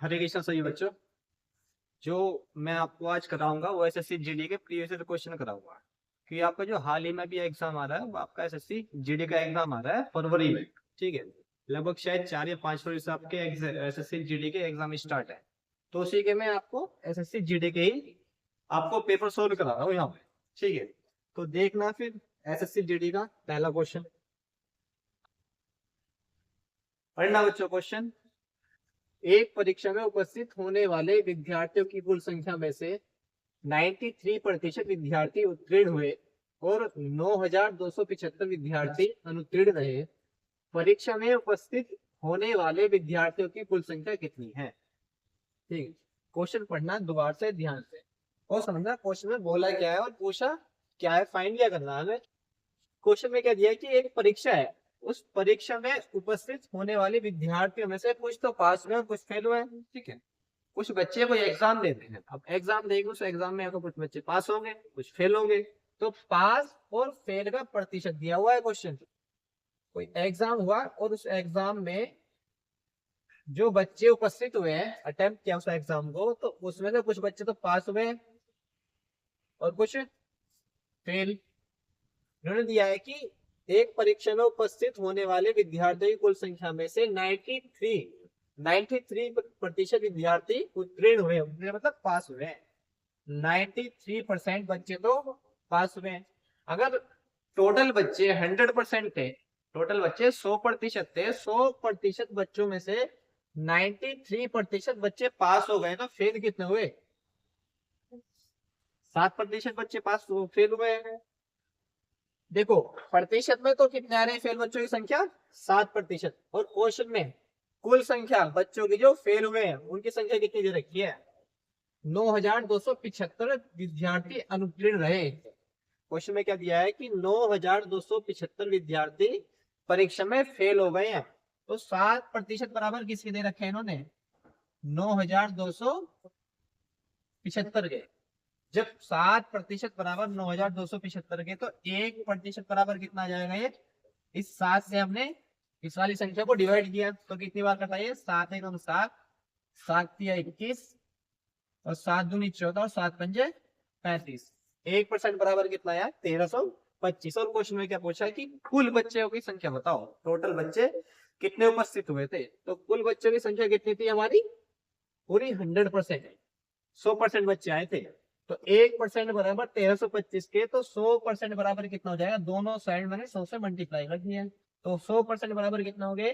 हरे कृष्णा सभी बच्चों। जो मैं आपको आज कराऊंगा वो एसएससी जीडी के प्रीवियस ईयर क्वेश्चन कराऊंगा, क्योंकि आपका जो हाल ही में भी एग्जाम आ रहा है वो आपका एसएससी जीडी का एग्जाम आ रहा है फरवरी में। ठीक है, लगभग शायद 4 या 5 फरवरी से आपके एसएससी जीडी के एग्जाम स्टार्ट है। तो उसी के मैं आपको एसएससी जीडी के ही आपको पेपर सोल्व करा रहा हूँ यहाँ पे। ठीक है, तो देखना फिर एसएससी जीडी का पहला क्वेश्चन पढ़ना बच्चों। क्वेश्चन, एक परीक्षा में उपस्थित होने वाले विद्यार्थियों की कुल संख्या में से 93% विद्यार्थी उत्तीर्ण हुए और 9,275 विद्यार्थी अनुत्तीर्ण रहे। परीक्षा में उपस्थित होने वाले विद्यार्थियों की कुल संख्या कितनी है? ठीक, क्वेश्चन पढ़ना दोबारा से ध्यान से और समझना क्वेश्चन में बोला क्या है और पूछा क्या है, फाइंड क्या करना है। क्वेश्चन में क्या दिया है कि एक परीक्षा है, उस परीक्षा में उपस्थित होने वाले विद्यार्थियों में से कुछ तो पास हुए और कुछ फेल हुए। ठीक है, कुछ बच्चे कोई एग्जाम देते हैं, अब एग्जाम देंगे उस एग्जाम में तो कुछ बच्चे पास होंगे कुछ फेल होंगे। तो पास और फेल का प्रतिशत दिया हुआ है क्वेश्चन। कोई एग्जाम हुआ और उस एग्जाम में जो बच्चे उपस्थित हुए हैं, अटेम्प्ट किया उस एग्जाम को, तो उसमें से कुछ बच्चे तो पास हुए और कुछ फेल। उन्होंने दिया है कि एक परीक्षा में उपस्थित होने वाले विद्यार्थियों की कुल संख्या में से 93% विद्यार्थी उत्तीर्ण हुए, मतलब पास हुए। 93% बच्चे तो पास हुए। अगर टोटल बच्चे 100% थे, टोटल बच्चे 100% थे, 100% बच्चों में से 93% बच्चे पास हो गए, तो फेल कितने हुए? 7% बच्चे पास फेल हुए हैं। देखो प्रतिशत में तो कितने आ रहे हैं फेल बच्चों की संख्या? 7%। और क्वेश्चन में कुल संख्या बच्चों की जो फेल हुए हैं उनकी संख्या कितनी दे रखी है? 9,275 विद्यार्थी अनुत्तीर्ण रहे। क्वेश्चन में क्या दिया है कि 9,275 विद्यार्थी परीक्षा में फेल हो गए हैं। तो 7% बराबर किसके दे रखे हैं इन्होंने? 9,275 के। जब 7% बराबर 9,275 के, तो 1% बराबर कितना आ जाएगा? ये इस 7 से हमने इस वाली संख्या को डिवाइड किया तो कितनी बार कटा? ये 7 एकम 7, 7 तिया 21 और 7 दूनी 14 और 7 पंजे 35। 1% बराबर कितना आया? 1325। और क्वेश्चन में क्या पूछा है कि कुल बच्चों की संख्या बताओ, टोटल बच्चे कितने उपस्थित हुए थे। तो कुल बच्चों की संख्या कितनी थी हमारी? पूरी 100%, 100% बच्चे आए थे। तो 1% बराबर 1325 के, तो 100% बराबर कितना हो जाएगा? दोनों साइड मैंने 100 से मल्टीप्लाई कर दिया। तो 100% बराबर कितना हो गए?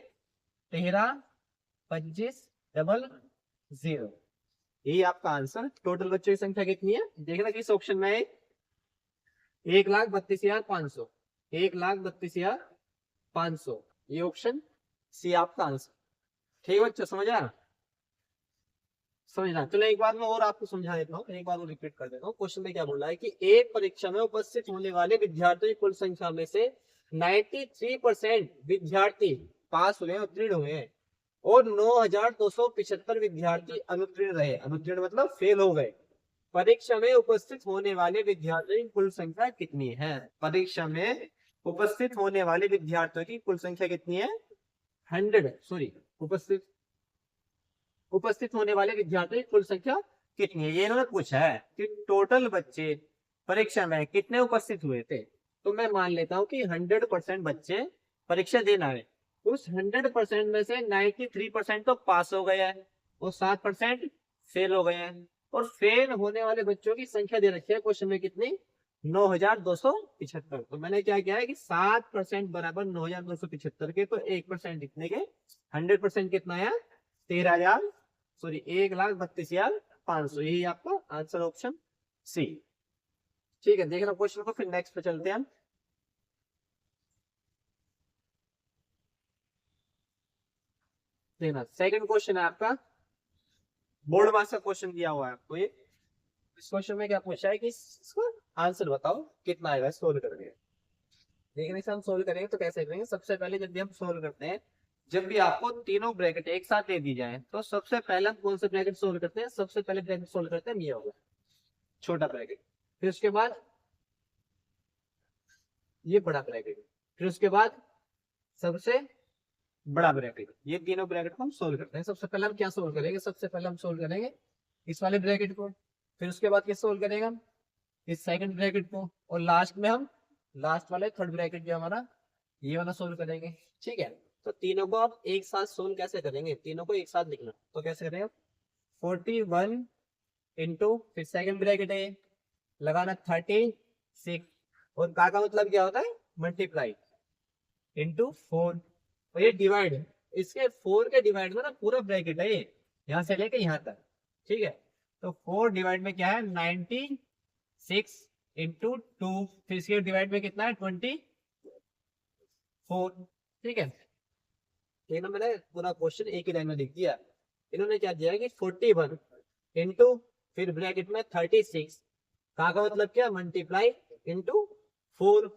132500। यही आपका आंसर। टोटल बच्चों की संख्या कितनी है देखना किस ऑप्शन में है? 1,32,500, 1,32,500, ये ऑप्शन सी आपका आंसर। ठीक है बच्चों, समझा? समझना। चलो एक बार मैं और आपको समझा देता हूँ, एक बार वो रिपीट कर देता हूँ। क्वेश्चन में क्या बोल रहा है कि एक परीक्षा में उपस्थित होने वाले विद्यार्थियों की कुल संख्या में से 93% विद्यार्थी पास हुए, उत्तीर्ण हुए और 9,275 विद्यार्थी अनुत्तीर्ण रहे। अनुत्तीर्ण मतलब फेल हो गए। परीक्षा में उपस्थित होने वाले विद्यार्थियों की कुल संख्या कितनी है? परीक्षा में उपस्थित होने वाले विद्यार्थियों की कुल संख्या कितनी है? 100, सॉरी, उपस्थित होने वाले विद्यार्थियों की कुल संख्या कितनी है, ये इन्होंने पूछा है कि टोटल बच्चे परीक्षा में कितने उपस्थित हुए थे। तो मैं मान लेता हूं कि 100% बच्चे परीक्षा देना है। उस 100% में से 93% तो पास हो गया है और 7% फेल हो गए हैं। और फेल होने वाले बच्चों की संख्या दे रखी है क्वेश्चन में कितनी? 9,275। तो मैंने क्या किया है कि 7% बराबर 9,275 के, तो 1% इतने के 100% कितना है? 13,000, सॉरी 1,32,500। यही आपका आंसर ऑप्शन सी। ठीक है, देखना क्वेश्चन को, फिर नेक्स्ट पे चलते हैं। देखना सेकंड क्वेश्चन है आपका, बोर्ड मार्क्स का क्वेश्चन दिया हुआ है आपको। ये इस क्वेश्चन में क्या पूछा है कि इसका आंसर बताओ कितना आएगा सोल्व करके। देखने से हम सोल्व करेंगे तो कैसे करेंगे? सबसे पहले जब भी हम सोल्व करते हैं, जब भी आपको तीनों ब्रैकेट एक साथ दे दी जाए, तो सबसे पहले हम कौन से ब्रैकेट सोल्व करते हैं? सबसे पहले ब्रैकेट सोल्व करते हैं ये होगा छोटा ब्रैकेट, फिर उसके बाद ये बड़ा ब्रैकेट, फिर उसके बाद सबसे बड़ा ब्रैकेट, ये तीनों ब्रैकेट को हम सोल्व करते हैं। सबसे पहले हम क्या सोल्व करेंगे, सबसे पहले हम सोल्व करेंगे इस वाले ब्रैकेट को, फिर उसके बाद क्या सोल्व करेंगे हम इस सेकंड ब्रैकेट को, और लास्ट में हम लास्ट वाले थर्ड ब्रैकेट जो हमारा ये वाला सोल्व करेंगे। ठीक है, तो तीनों को आप एक साथ सोल्व कैसे करेंगे, तीनों को एक साथ लिखना, तो कैसे करेंगे 41 इंटू फिर सेकंड ब्रैकेट है लगाना 36, और का मतलब क्या होता है मल्टीप्लाई इंटू 4, और ये डिवाइड है, इसके 4 के डिवाइड में ना पूरा ब्रैकेट है ये, यहाँ से लेके यहाँ तक। ठीक है, तो 4 डिवाइड में क्या है 96 इंटू 2, फिर इसके डिवाइड में कितना है 24। ठीक है, ये ना मैंने पूरा क्वेश्चन एक ही लाइन में लिख दिया। इन्होंने क्या दिया कि 41 इंटू फिर ब्रैकेट में 36 का मतलब क्या मल्टीप्लाई इंटू 4,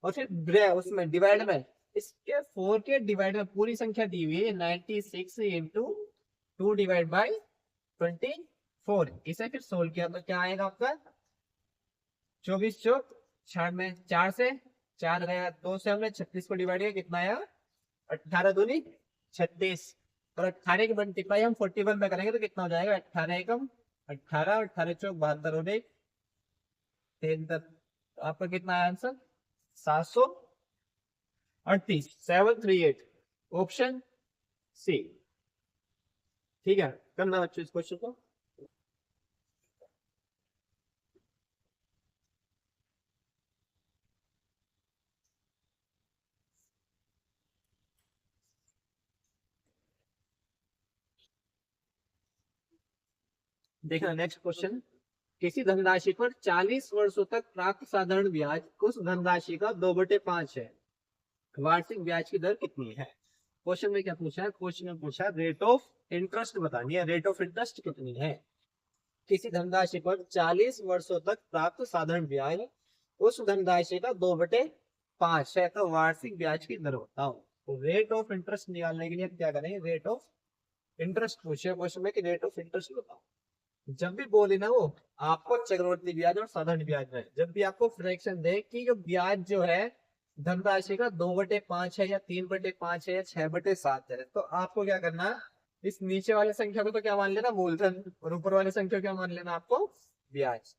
और फिर उसमें डिवाइड में इसके 4 के डिवाइड में पूरी संख्या दी हुई है 96 इंटू 2 डिवाइड बाई 24, इसे फिर सोल्व किया तो क्या आएगा आपका 24 चौक 96, 4 से 4 गया, 2 से हमने 36 को डिवाइड किया, कितना आया 18 दूनी 36, और 18 की मल्टीप्लाई हम 41 में करेंगे तो कितना हो जाएगा 18 एकम 18, 18 चौक 72 होने 73, तो आपका कितना आया आंसर 738, 738 ऑप्शन सी। ठीक है, करना बच्चों इस क्वेश्चन को। देखना नेक्स्ट क्वेश्चन, किसी धनराशि पर 40 वर्षों तक प्राप्त साधारण ब्याज उस धनराशि का 2/5 है, वार्षिक ब्याज की दर कितनी है। क्वेश्चन में क्या पूछा है, क्वेश्चन में पूछा रेट ऑफ इंटरेस्ट बतानी है, रेट ऑफ इंटरेस्ट कितनी है। किसी धनराशि पर 40 वर्षों तक प्राप्त साधारण ब्याज उस धनराशि का 2/5 है, तो वार्षिक ब्याज की दर बताओ। तो रेट ऑफ इंटरेस्ट निकालने के लिए क्या करेंगे, रेट ऑफ इंटरेस्ट पूछे क्वेश्चन में कि रेट ऑफ इंटरेस्ट बताओ। जब भी बोले ना वो आपको चक्रवृद्धि ब्याज और साधारण ब्याज में, जब भी आपको फ्रैक्शन दे कि जो ब्याज जो है धनराशि का 2/5 है या 3/5 है या 6/7 है, तो आपको क्या करना है इस नीचे वाले संख्या को तो क्या मान लेना मूलधन, और ऊपर वाले संख्या क्या मान लेना आपको ब्याज।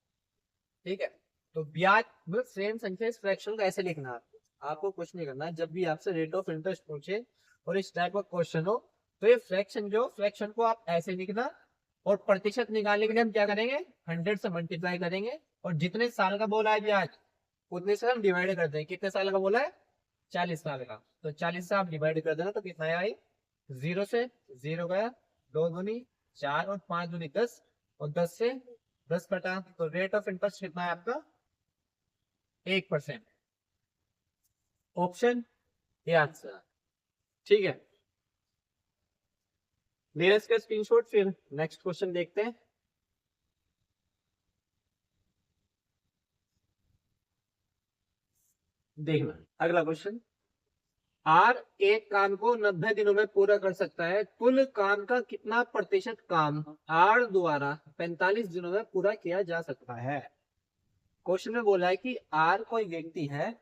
ठीक है, तो ब्याज मतलब सेम संख्या इस फ्रैक्शन को ऐसे लिखना है, आपको कुछ नहीं करना। जब भी आपसे रेट ऑफ इंटरेस्ट पूछे और इस टाइप का क्वेश्चन हो तो ये फ्रैक्शन को आप ऐसे लिखना, और प्रतिशत निकालने के लिए हम क्या करेंगे 100 से मल्टीप्लाई करेंगे, और जितने साल का बोला है ब्याज उतने से हम डिवाइड कर देंगे। कितने साल का बोला है 40 साल का, तो 40 से आप डिवाइड कर देना तो कितना आया 0 से 0 गया, 2 दूनी 4 और 5 दूनी 10, और 10 से 10 कटा, तो रेट ऑफ इंटरेस्ट कितना है आपका 1%, ऑप्शन ए आंसर। ठीक है, नीरज का स्क्रीनशॉट, फिर नेक्स्ट क्वेश्चन देखते हैं। देखना अगला क्वेश्चन, आर एक काम को 90 दिनों में पूरा कर सकता है, कुल काम का कितना प्रतिशत काम आर द्वारा 45 दिनों में पूरा किया जा सकता है। क्वेश्चन में बोला है कि आर कोई व्यक्ति है,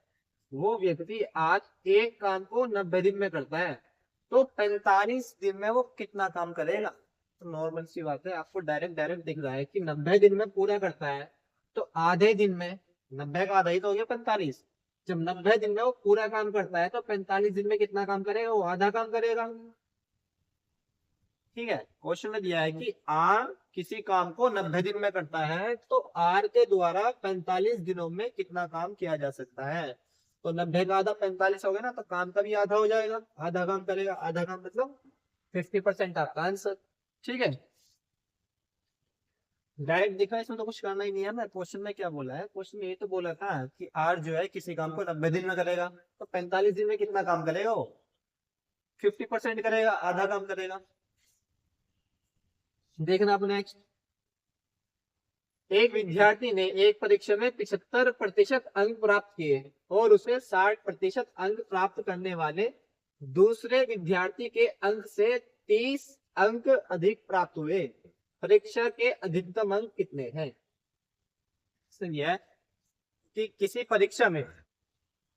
वो व्यक्ति आज एक काम को 90 दिन में करता है, तो 45 दिन में वो कितना काम करेगा। तो नॉर्मल सी बात है, आपको डायरेक्ट डायरेक्ट दिख रहा है कि 90 दिन में पूरा करता है, तो आधे दिन में 90 का आधा ही तो हो गया 45, जब 90 दिन में वो पूरा काम करता है तो 45 दिन में कितना काम करेगा, वो आधा काम करेगा। ठीक है, क्वेश्चन में दिया है कि आर किसी काम को 90 दिन में करता है, तो आर के द्वारा 45 दिनों में कितना काम किया जा सकता है। तो 90 का आधा 45 हो गया ना, तो काम का भी आधा हो जाएगा, आधा काम करेगा, आधा काम मतलब 50% आपका आंसर। ठीक है, डायरेक्ट दिखा, इसमें तो कुछ करना ही नहीं है ना। क्वेश्चन में क्या बोला है, क्वेश्चन में ये तो बोला था कि आर जो है किसी काम को 90 दिन में करेगा, तो 45 दिन में कितना काम करेगा वो 50% करेगा, आधा काम करेगा। देखना आप नेक्स्ट, एक विद्यार्थी ने एक परीक्षा में 75% अंक प्राप्त किए और उसे 60% अंक प्राप्त करने वाले दूसरे विद्यार्थी के अंक से 30 अंक अधिक प्राप्त हुए, परीक्षा के अधिकतम अंक कितने हैं। सुनिए कि किसी परीक्षा में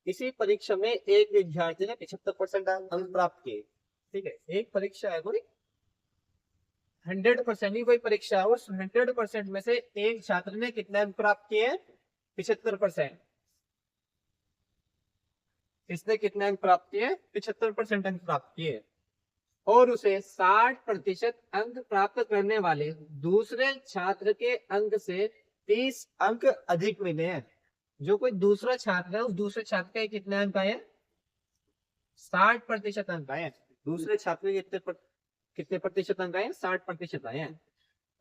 इसी परीक्षा में एक विद्यार्थी ने 75% अंक प्राप्त किए। ठीक है, एक परीक्षा है कोई 100% की कोई परीक्षा, उस 100% में से एक छात्र ने कितने अंक प्राप्त किए? 75%। इसने कितने अंक प्राप्त किए? 75% अंक प्राप्त किए। और उसे 60% अंक प्राप्त करने वाले दूसरे छात्र के अंक से 30 अंक अधिक मिले हैं। जो कोई दूसरा छात्र है, उस दूसरे छात्र के कितने अंक आए? 60% अंक आए। दूसरे छात्र के कितने प्रतिशत अंक आए? 60% आए हैं।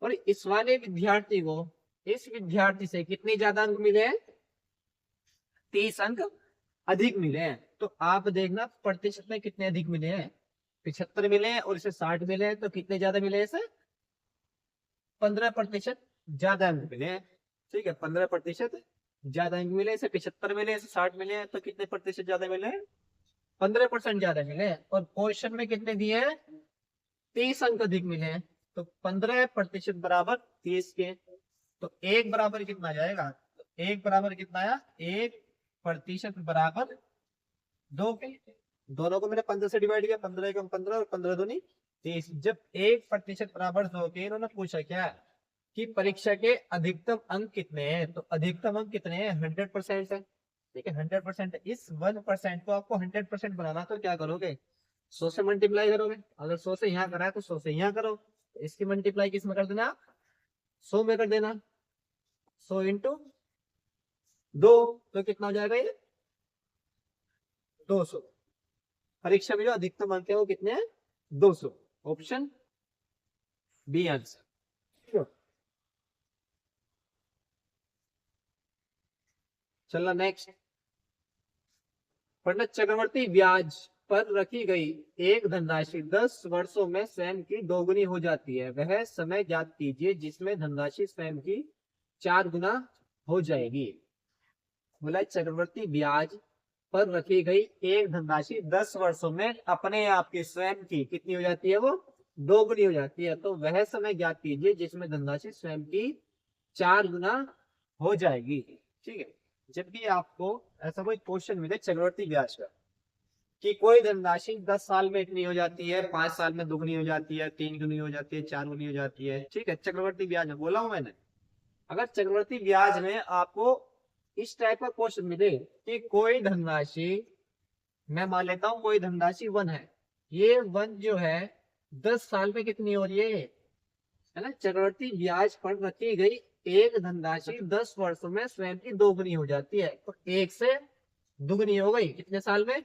और इस वाले विद्यार्थी को, इस विद्यार्थी से कितने ज्यादा अंक मिले हैं? 30 अंक अधिक मिले हैं। तो आप देखना प्रतिशत में कितने अधिक मिले हैं। 75 मिले हैं और इसे 60 मिले हैं, तो कितने ज्यादा मिले हैं? इसे 15% ज्यादा अंक मिले हैं। ठीक है, 15% ज्यादा अंक मिले। इसे 75 मिले, इसे 60 मिले हैं, तो कितने प्रतिशत ज्यादा मिले हैं? 15% ज्यादा मिले। और क्वेश्चन में कितने दिए हैं? 30 अंक अधिक मिले हैं। तो 15% बराबर 30 के, तो एक बराबर कितना जाएगा? तो एक बराबर कितना आया? 1% बराबर 2 के। दोनों को मैंने 15 से डिवाइड किया, 15 एकम 15 और 15 दूनी 30। जब 1% बराबर 2 के, इन्होंने पूछा क्या कि परीक्षा के अधिकतम अंक कितने हैं? तो अधिकतम अंक कितने हैं? 100% है। ठीक है, 100%। इस 1% को आपको 100% बनाना, तो क्या करोगे? 100 से मल्टीप्लाई करोगे। अगर 100 से यहाँ करा है तो 100 से यहाँ करो। इसकी मल्टीप्लाई किस में कर देना? 100 में कर देना। 100 इंटू 2, तो कितना हो जाएगा ये? 200। परीक्षा में जो अधिकतम अंक है वो कितने हैं? 200। Option B answer. चलना नेक्स्ट। पंडित चक्रवर्ती ब्याज पर रखी गई एक धनराशि 10 वर्षों में स्वयं की दोगुनी हो जाती है। वह समय ज्ञात कीजिए जिसमें धनराशि स्वयं की 4 गुना हो जाएगी। बोला चक्रवर्ती ब्याज पर रखी गई एक धनराशि 10 वर्षों में अपने आप की स्वयं की कितनी हो जाती है? वो दोगुनी हो जाती है। तो वह समय ज्ञात कीजिए जिसमें धनराशि स्वयं की 4 गुना हो जाएगी। ठीक है, जब भी आपको ऐसा कोई क्वेश्चन मिले चक्रवर्ती ब्याज का कि कोई धनराशि 10 साल में इतनी हो जाती है, 5 साल में दुगनी हो जाती है, 3 गुनी हो जाती है, 4 गुनी हो जाती है। ठीक है, चक्रवर्ती ब्याज में बोला हूं मैंने। अगर चक्रवर्ती ब्याज में आपको इस टाइप का क्वेश्चन मिले कि कोई धनराशि, मैं मान लेता हूं कोई धनराशि 1 है, ये 1 जो है 10 साल में कितनी हो रही है ना? चक्रवर्ती ब्याज पर रखी गई एक धनराशि 10 वर्षों में स्वयं की दोगुनी हो जाती है। तो 1 से दुगनी हो गई कितने साल में?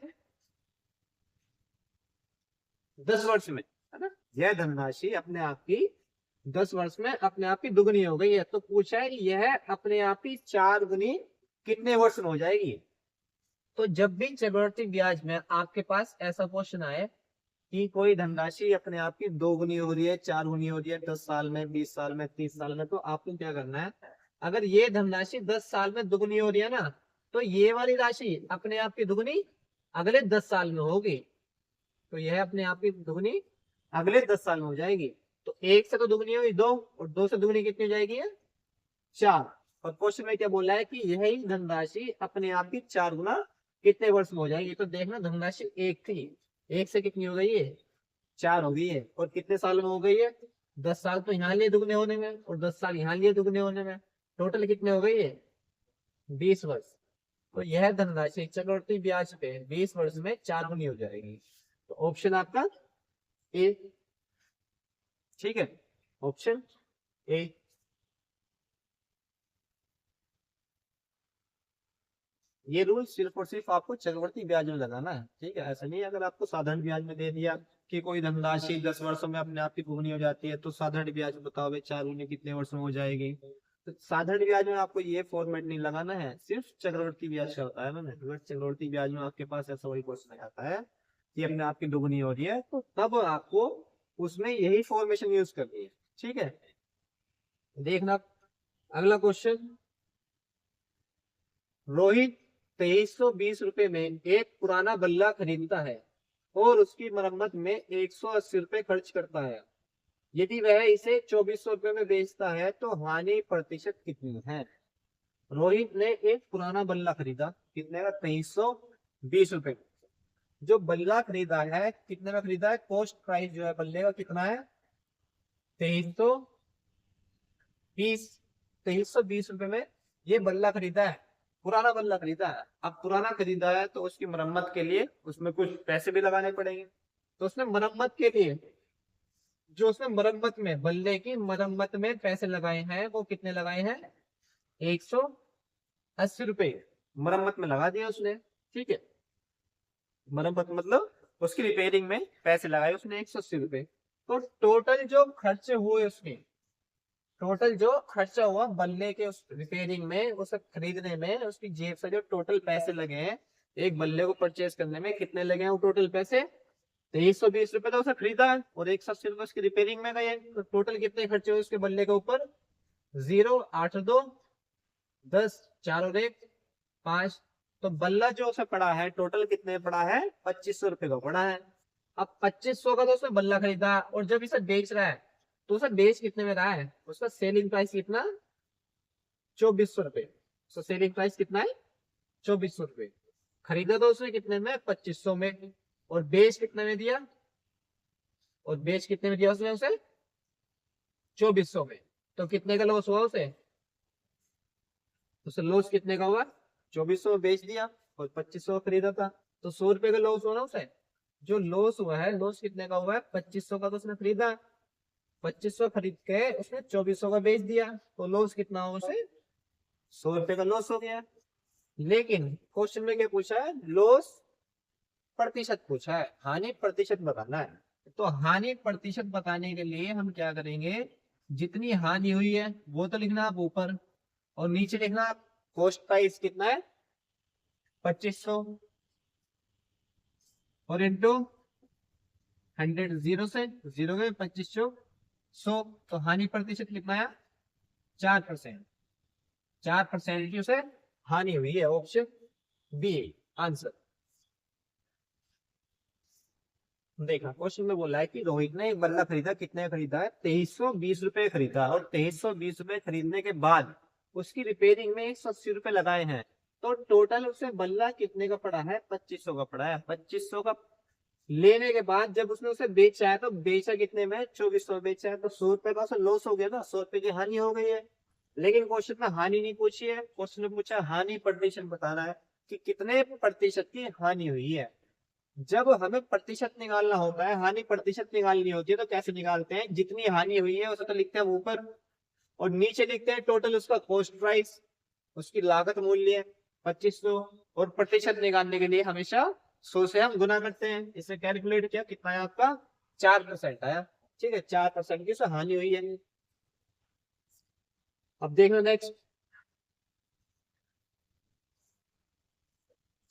10 वर्ष में, है ना? यह धनराशि अपने आप की 10 वर्ष में अपने आप की दुगनी हो गई है। तो पूछा है कि यह अपने आप ही 4 गुनी कितने वर्ष में हो जाएगी? तो जब भी चक्रवर्ती ब्याज में आपके पास ऐसा क्वेश्चन आए कि कोई धनराशि अपने आप की 2 गुनी हो रही है, 4 गुनी हो रही है 10 साल में, 20 साल में, 30 साल में, तो आपको क्या करना है? अगर ये धनराशि 10 साल में दुगनी हो रही है ना, तो ये वाली राशि अपने आप की दुगनी अगले 10 साल में होगी। तो यह अपने आप की दुगनी अगले 10 साल में हो जाएगी। तो 1 से तो दुगनी हुई 2, और 2 से दुगनी कितनी हो जाएगी? 4। और क्वेश्चन में क्या बोला है कि यही धनराशि अपने आप की 4 गुना कितने वर्ष में हो जाएगी? तो देखना धनराशि 1 थी, 1 से कितनी हो गई है? 4 हो गई है। और कितने साल में हो गई है? 10 साल तो यहाँ लिए दुगने होने में, और 10 साल यहाँ लिए दुगने होने में, टोटल कितने हो गई है? 20 वर्ष। तो यह धनराशि चक्रवर्ती ब्याज पे 20 वर्ष में 4 गुनी हो जाएगी। तो ऑप्शन आपका ए। ठीक है, ऑप्शन ए। ये रूल सिर्फ और सिर्फ आपको चक्रवर्ती ब्याज में लगाना है। ठीक है, ऐसा नहीं अगर आपको साधारण ब्याज में दे दिया कि कोई धनराशि 10 वर्षों में अपने आप की दुगनी हो जाती है, तो साधारण ब्याज बताओ भाई 4 गुनी कितने वर्ष में हो जाएगी? तो साधारण ब्याज में आपको ये फॉर्मेट नहीं लगाना है, सिर्फ चक्रवर्ती ब्याज का होता है। मैंने अगर चक्रवर्ती ब्याज में आपके पास ऐसा वही क्वेश्चन आता है कि अपने आप की दुगनी हो रही है, तो तब आपको उसमें यही फॉर्मेशन यूज करनी है। ठीक है, देखना अगला क्वेश्चन। रोहित 2320 रुपए में एक पुराना बल्ला खरीदता है और उसकी मरम्मत में 180 रुपए खर्च करता है। यदि वह इसे 2400 रुपए में बेचता है तो हानि प्रतिशत कितनी है? रोहित ने एक पुराना बल्ला खरीदा, कितने का? 2320 20 रुपए। जो बल्ला खरीदा है कितने में खरीदा है, कॉस्ट प्राइस जो है बल्ले का कितना है, 2320। 2320 रुपए में ये बल्ला खरीदा है, पुराना बल्ला खरीदा है। अब पुराना खरीदा है तो उसकी मरम्मत के लिए उसमें कुछ पैसे भी लगाने पड़ेंगे। तो उसने मरम्मत के लिए, जो उसने मरम्मत में, बल्ले की मरम्मत में पैसे लगाए हैं, वो कितने लगाए हैं, 180 रुपए मरम्मत में लगा दिया उसने। ठीक है, मरम्मत मतलब उसकी रिपेयरिंग में पैसे लगाए उसने 180 रुपए। तो टोटल जो खर्चे हुए उसके, टोटल जो खर्चा हुआ बल्ले के उस रिपेयरिंग में, उसे खरीदने में, उसकी जेब से जो टोटल पैसे लगे हैं एक बल्ले को परचेज करने में, कितने लगे हैं वो टोटल पैसे, 2320 रुपए तो उसे खरीदा है और 180 रुपए उसकी रिपेयरिंग में गए। तो टोटल कितने खर्चे हुए उसके बल्ले के ऊपर, 0 8 2 10 4 और 1 5। तो बल्ला जो उसे पड़ा है टोटल कितने पड़ा है, 2500 रुपए का पड़ा है। अब 2500 का तो उसने बल्ला खरीदा, और जब इसे बेच रहा है तो उसे बेच कितने में रहा है, उसका सेलिंग प्राइस कितना, 2400 रुपए। उसका सेलिंग प्राइस कितना है, 2400 रुपए। खरीदा तो उसने कितने में, 2500 में, और बेच कितने में दिया, और बेच कितने में दिया उसने उसे, 2400 में। तो कितने का लॉस हुआ उसे, उसे लॉस कितने का हुआ, 2400 में बेच दिया और 2500 खरीदा था, तो 100 रुपए का लॉस हुआ ना उसे। जो लॉस हुआ है, लॉस कितने का हुआ है, 2500 का तो उसने खरीदा, 2500 खरीद के उसने 2400 का बेच दिया, तो लॉस कितना हुआ उसे, 100 रुपए का लॉस हो गया। लेकिन क्वेश्चन में क्या पूछा है, लॉस प्रतिशत पूछा है, हानि प्रतिशत बताना है। तो हानि प्रतिशत बताने के लिए हम क्या करेंगे, जितनी हानि हुई है वो तो लिखना आप ऊपर, और नीचे लिखना आप कॉस्ट प्राइस कितना है, 2500, और इंटू 100, जीरो से जीरो में 2500, 100। तो हानि प्रतिशत कितना है, 4%। 4% की उसे हानि हुई है, ऑप्शन बी आंसर। देखा क्वेश्चन में बोला है कि रोहित ने एक बल्ला खरीदा, कितने का खरीदा है, 2320 रुपए खरीदा, और 2320 रुपए खरीदने के बाद उसकी रिपेयरिंग में 180 रुपए लगाए हैं। तो टोटल उसे बल्ला कितने का पड़ा है, 2500 का पड़ा है। 2500 का लेने के बाद जब उसने उसे बेचा है तो बेचा कितने में, 2400 बेचा है, तो 100 रुपए का उसे लॉस हो गया ना, 100 रुपए की हानि हो गई है। लेकिन क्वेश्चन में हानि नहीं पूछी है, क्वेश्चन में पूछा हानि प्रतिशत बताना है कि कितने प्रतिशत की हानि हुई है। जब हमें प्रतिशत निकालना होता है, हानि प्रतिशत निकालनी होती है, तो कैसे निकालते हैं, जितनी हानि हुई है उसे तो लिखते हैं ऊपर, और नीचे लिखते हैं टोटल उसका कॉस्ट प्राइस, उसकी लागत मूल्य 2500, और प्रतिशत निकालने के लिए हमेशा 100 से हम गुना करते हैं। इसे कैलकुलेट किया, कितना है आपका, 4% आया। ठीक है, 4% की हानि हुई है। अब देख लो नेक्स्ट,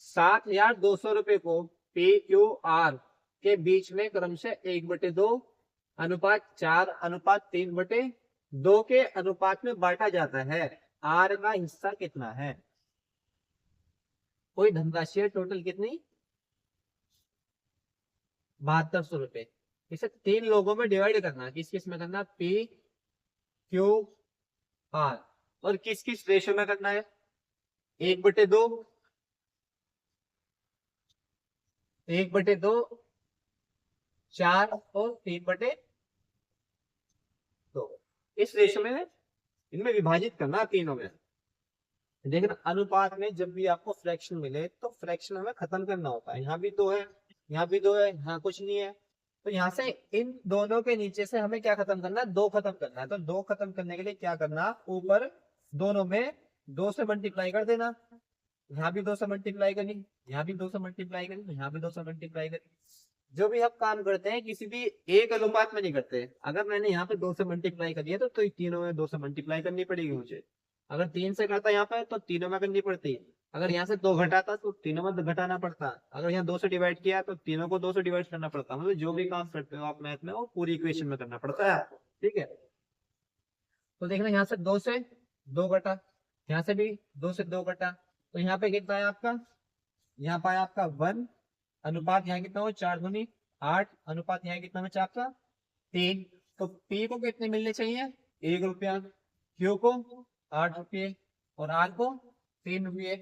7200 रुपए को पी क्यू आर के बीच में क्रमशः 1/2, /4/3/2 के अनुपात में बांटा जाता है। आर का हिस्सा कितना है, कोई धनराशि है टोटल कितनी, 7200 रुपए। इसे 3 लोगों में डिवाइड करना, किस किस में करना, पी क्यू आर, और किस किस रेशो में करना है, 1/2, 1/2, 4 और 3/2। इस रेशो में इनमें विभाजित करना तीनों में। देखना अनुपात में जब भी आपको फ्रैक्शन मिले तो फ्रैक्शन हमें खत्म करना होता है। यहाँ भी 2 है, यहाँ भी 2 है, यहाँ कुछ नहीं है, तो यहाँ से इन दोनों के नीचे से हमें क्या खत्म करना है, 2 खत्म करना है। तो 2 खत्म करने के लिए क्या करना, ऊपर दोनों में 2 से मल्टीप्लाई कर देना। यहाँ भी 2 से मल्टीप्लाई करी, यहाँ भी 2 से मल्टीप्लाई करी, यहाँ भी 2 से मल्टीप्लाई करी। जो भी हम काम करते हैं किसी भी एक अनुपात में नहीं करते। अगर मैंने यहाँ पे 2 से मल्टीप्लाई करी है तो तीनों में 2 से मल्टीप्लाई करनी पड़ेगी मुझे। अगर 3 से करता यहाँ पे तो तीनों में करनी पड़ती। अगर यहाँ से 2 घटाता तो तीनों में घटाना पड़ता। अगर यहाँ 2 से डिवाइड किया तो तीनों को 2 से डिवाइड करना पड़ता। मतलब जो भी काम करते हो आप मैथ में वो पूरी इक्वेशन में करना पड़ता है आपको। ठीक है, तो देखना यहाँ से 2 से 2 घटा, यहाँ से भी 2 से 2 घटा, तो यहाँ पे कितना है आपका, यहाँ पे आपका 1, अनुपात यहाँ कितना हो, 4 दूनी 8, अनुपात यहाँ कितना बचा आपका 3। तो पी को कितने मिलने चाहिए, 1 रुपया, क्यू को 8 रुपये, और आर को 3 रुपये।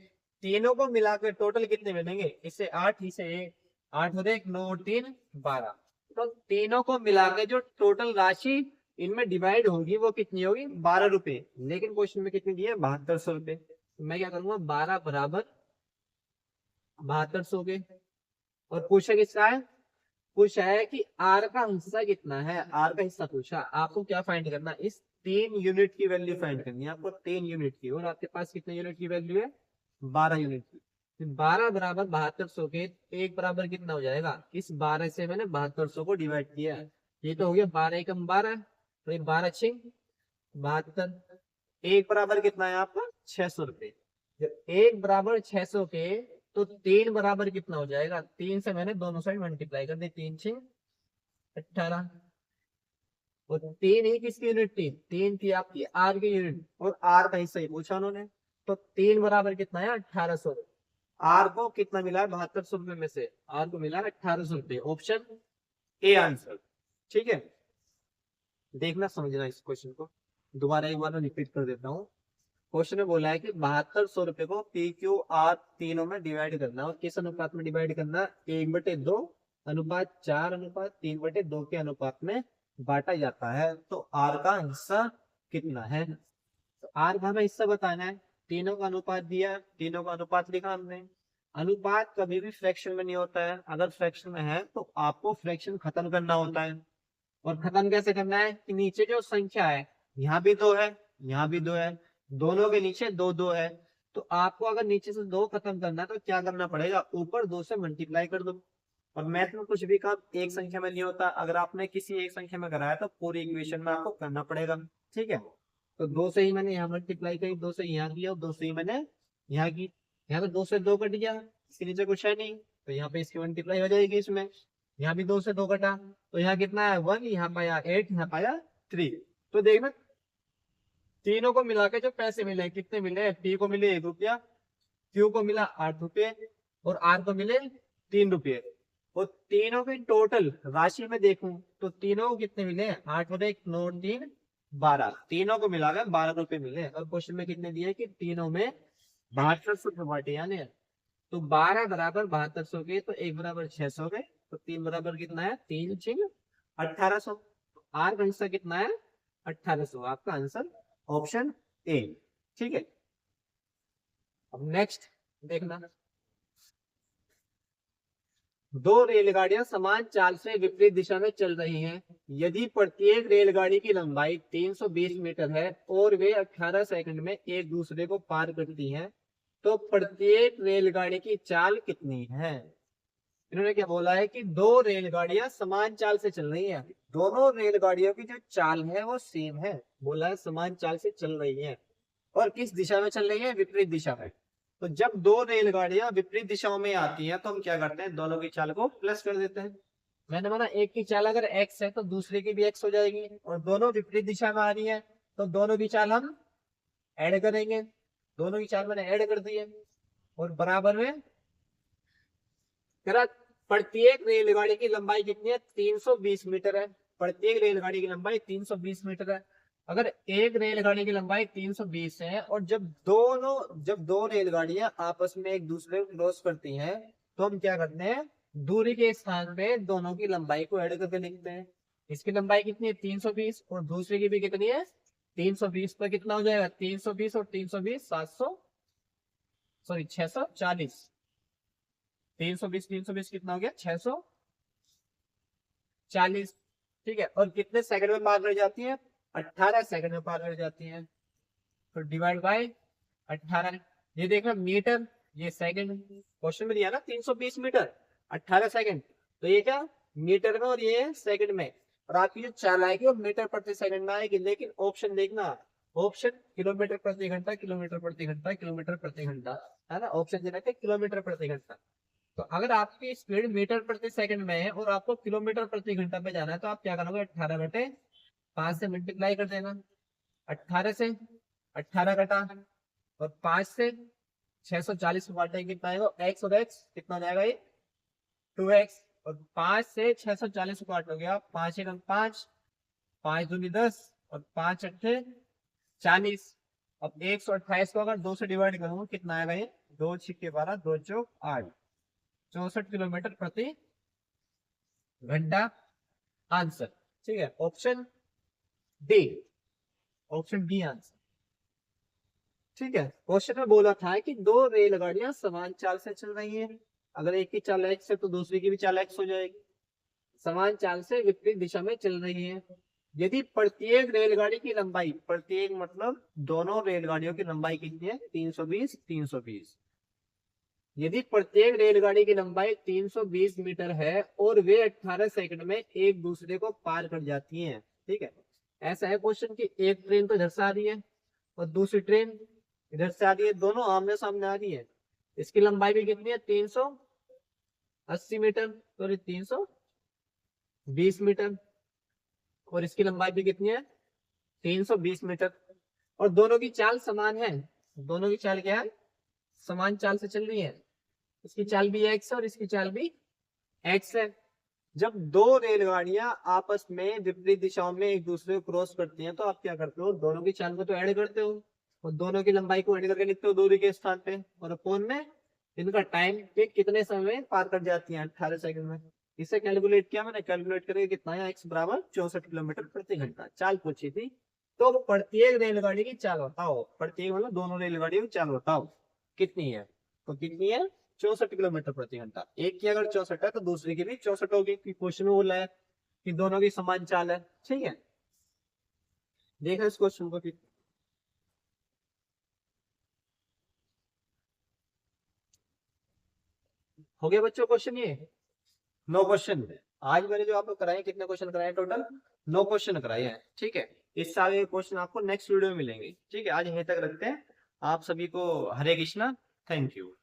तीनों को मिलाकर टोटल कितने मिलेंगे, इससे 8, इसे 1, 8 होते 1, 9 3 12। तो तीनों को मिलाकर जो टोटल राशि इनमें डिवाइड होगी वो कितनी होगी, 12 रुपए। लेकिन क्वेश्चन में कितनी दी है, 7200 रुपए। तो मैं क्या करूंगा, 12 बराबर 7200 के। और पूछा किसका है, पूछा है कि आर का हिस्सा कितना है, आर का हिस्सा पूछा। आपको क्या फाइंड करना, इस 3 यूनिट की वैल्यू फाइंड करनी है आपको, 3 यूनिट की। और आपके पास कितने यूनिट की वैल्यू है, 12 यूनिट की। 12 बराबर 7200 के एक बराबर कितना हो जाएगा, इस 12 से मैंने 7200 को डिवाइड किया। ये तो हो गया 12 एकम 12, तो ये 12 6 72। एक बराबर कितना है आपका, 600 रुपए। जब एक बराबर 600 के, तो 3 बराबर कितना हो जाएगा, 3 से मैंने दोनों साइड मल्टीप्लाई कर दी, 3 6 18। और 3 ही किसकी यूनिट थी, 3 थी आपकी आर की यूनिट, और आर का हिस्सा ही पूछा उन्होंने। तो 3 बराबर कितना है, 1800। आर को कितना मिला है, 7200 रुपए में से आर को मिला है 1800 रुपए। Option A answer. ठीक है, देखना समझना इस क्वेश्चन को, दोबारा एक बार रिपीट कर देता हूँ। क्वेश्चन में बोला है कि 7200 रुपए को पी क्यू आर तीनों में डिवाइड करना, और किस अनुपात में डिवाइड करना, 1/2 अनुपात 4 अनुपात 3/2 के अनुपात में बांटा जाता है। तो आर का हिस्सा कितना है, तो आर का हमें हिस्सा बताना है। तीनों का अनुपात दिया, तीनों का अनुपात लिखा हमने। अनुपात कभी भी फ्रैक्शन में नहीं होता है, अगर फ्रैक्शन में है तो आपको फ्रैक्शन खत्म करना होता है। और खत्म कैसे करना है, कि नीचे जो संख्या है, यहाँ भी 2 है, यहाँ भी 2 है, दोनों के नीचे 2 2 है। तो आपको अगर नीचे से 2 खत्म करना है तो क्या करना पड़ेगा, ऊपर 2 से मल्टीप्लाई कर दो। और मैथ में कुछ भी काम एक संख्या में नहीं होता, अगर आपने किसी एक संख्या में कराया तो पूरी इक्वेशन में आपको करना पड़ेगा। ठीक है, तो 2 से ही मैंने यहाँ मल्टीप्लाई करी, 2 से यहाँ किया, 2 से ही मैंने यहाँ की। यहाँ पे 2 से 2 कट गया, इसके नीचे कुछ है नहीं, तो यहाँ पे इसकी मल्टीप्लाई हो जाएगी इसमें। यहाँ भी 2 से 2 कटा, तो यहाँ कितना है 1, यहाँ पाया 8, यहाँ पाया 3। तो देखना तीनों को मिला के जो पैसे मिले कितने मिले, पी को मिले 1 रुपया, क्यू को मिला 8 रुपये, और आर को मिले 3 रुपये। और तीनों की टोटल राशि में देखूं तो तीनों को कितने मिले, 8 और 1 9 3 12, तीनों को मिलाकर 12 रुपए मिले। और क्वेश्चन में कितने दिए कि तीनों में 7200 रुपए बांटे यानी। तो 12 बराबर 7200 के, तो 1 बराबर 600 के, तो 3 बराबर कितना है, 3 6 1800। आर का हिस्सा कितना है, 1800। आपका आंसर ऑप्शन ए। ठीक है, अब नेक्स्ट देखना, दो रेलगाड़ियां समान चाल से विपरीत दिशा में चल रही हैं। यदि प्रत्येक रेलगाड़ी की लंबाई 320 मीटर है और वे 18 सेकंड में एक दूसरे को पार करती हैं, तो प्रत्येक रेलगाड़ी की चाल कितनी है। इन्होंने क्या बोला है कि दो रेलगाड़ियां समान चाल से चल रही हैं, दोनों रेलगाड़ियों की जो चाल है वो सेम है। बोला है समान चाल से चल रही है, और किस दिशा में चल रही है, विपरीत दिशा में। तो जब दो रेलगाड़ियां विपरीत दिशाओं में आती हैं तो हम क्या करते हैं, दोनों की चाल को प्लस कर देते हैं। मैंने माना एक की चाल अगर x है तो दूसरे की भी x हो जाएगी, और दोनों विपरीत दिशा में आ रही है तो दोनों की चाल हम ऐड करेंगे। दोनों की चाल मैंने ऐड कर दी है, और बराबर में प्रत्येक रेलगाड़ी की लंबाई कितनी है, 320 मीटर है। प्रत्येक रेलगाड़ी की लंबाई 320 मीटर है। अगर एक रेलगाड़ी की लंबाई 320 है, और जब दो रेलगाड़ियां आपस में एक दूसरे को क्रॉस करती हैं, तो हम क्या करते हैं, दूरी के स्थान पे दोनों की लंबाई को ऐड करके लिखते हैं। इसकी लंबाई कितनी है, 320, और दूसरे की भी कितनी है 320। पर कितना हो जाएगा, 320 और 320 700, सॉरी 640। 320 कितना हो गया, 640। ठीक है, और कितने सेकंड में पार कर जाती है, 18 सेकंड में पार कर जाती है। तो डिवाइड बाय 18। ये देखना मीटर, ये सेकंड, क्वेश्चन में दिया ना 320 मीटर 18 सेकंड, तो ये क्या मीटर में और ये सेकंड में। और आपकी जो चाल आएगी वो मीटर प्रति सेकंड में आएगी। लेकिन ऑप्शन देखना, ऑप्शन किलोमीटर प्रति घंटा, किलोमीटर प्रति घंटा, किलोमीटर प्रति घंटा, है ना। ऑप्शन देना है किलोमीटर प्रति घंटा। तो अगर आपकी स्पीड मीटर प्रति सेकंड में है और आपको किलोमीटर प्रति घंटा पे जाना है, तो आप क्या करोगे, 18/5 से मल्टीप्लाई कर देना। 18 से 18 घटा, और 5 से 640 को काटेंगे, कितना आएगा, x और x कितना हो जाएगा, ये 2x। और 5 से 640 को काटोगे आप, 5 1 5, 5 दूनी 10, और 5 8 40। अब 128 को अगर 2 से डिवाइड करूंगा कितना आएगा, ये 2 छिक्के 12, 2 चौक 8, 64 किलोमीटर प्रति घंटा आंसर। ठीक है, option D, option D answer. ठीक है, क्वेश्चन में बोला था कि दो रेलगाड़ियां समान चाल से चल रही हैं, अगर एक की चाल x है तो दूसरी की भी चाल x हो जाएगी, समान चाल से विपरीत दिशा में चल रही है। यदि प्रत्येक रेलगाड़ी की लंबाई, प्रत्येक मतलब दोनों रेलगाड़ियों की लंबाई कितनी है, 320 320, यदि प्रत्येक रेलगाड़ी की लंबाई 320 मीटर है और वे 18 सेकंड में एक दूसरे को पार कर जाती हैं। ठीक है, ऐसा है क्वेश्चन कि एक ट्रेन तो इधर से आ रही है और दूसरी ट्रेन इधर से आ रही है, दोनों आमने सामने आ रही है, इसकी लंबाई भी कितनी है, 380 मीटर, सॉरी 320 मीटर, और इसकी लंबाई भी कितनी है, 320 मीटर, और दोनों की चाल समान है। दोनों की चाल क्या है, समान चाल से चल रही है, इसकी चाल भी x है और इसकी चाल भी x है। जब दो रेलगाड़ियां आपस में विपरीत दिशाओं में एक दूसरे को क्रॉस करती हैं तो आप क्या करते हो, दोनों की चाल को तो ऐड करते हो और दोनों की लंबाई को ऐड करके लिखते हो दूरी के स्थान पे, और अपोन में इनका टाइम के कितने समय में पार कर जाती हैं, 18 सेकंड में। इसे कैलकुलेट किया मैंने, कैलकुलेट करके कितना है, x बराबर 64 किलोमीटर प्रति घंटा चाल पूछी थी। तो प्रत्येक रेलगाड़ी की चाल बताओ, प्रत्येक मतलब दोनों रेलगाड़ियों की चाल बताओ कितनी है, तो कितनी है, 64 किलोमीटर प्रति घंटा। एक की अगर 64 है तो दूसरी की भी 64 होगी, क्वेश्चन में बोला है कि दोनों की समान चाल है। ठीक है, देखो इस क्वेश्चन को फिर। हो गया बच्चों क्वेश्चन, ये 9 क्वेश्चन है आज मैंने जो आपको कराए, कितने क्वेश्चन कराए टोटल, 9 क्वेश्चन कराए हैं। ठीक है, इस सारे क्वेश्चन आपको नेक्स्ट वीडियो में मिलेंगे। ठीक है, आज यहीं तक रखते हैं, आप सभी को हरे कृष्णा, थैंक यू।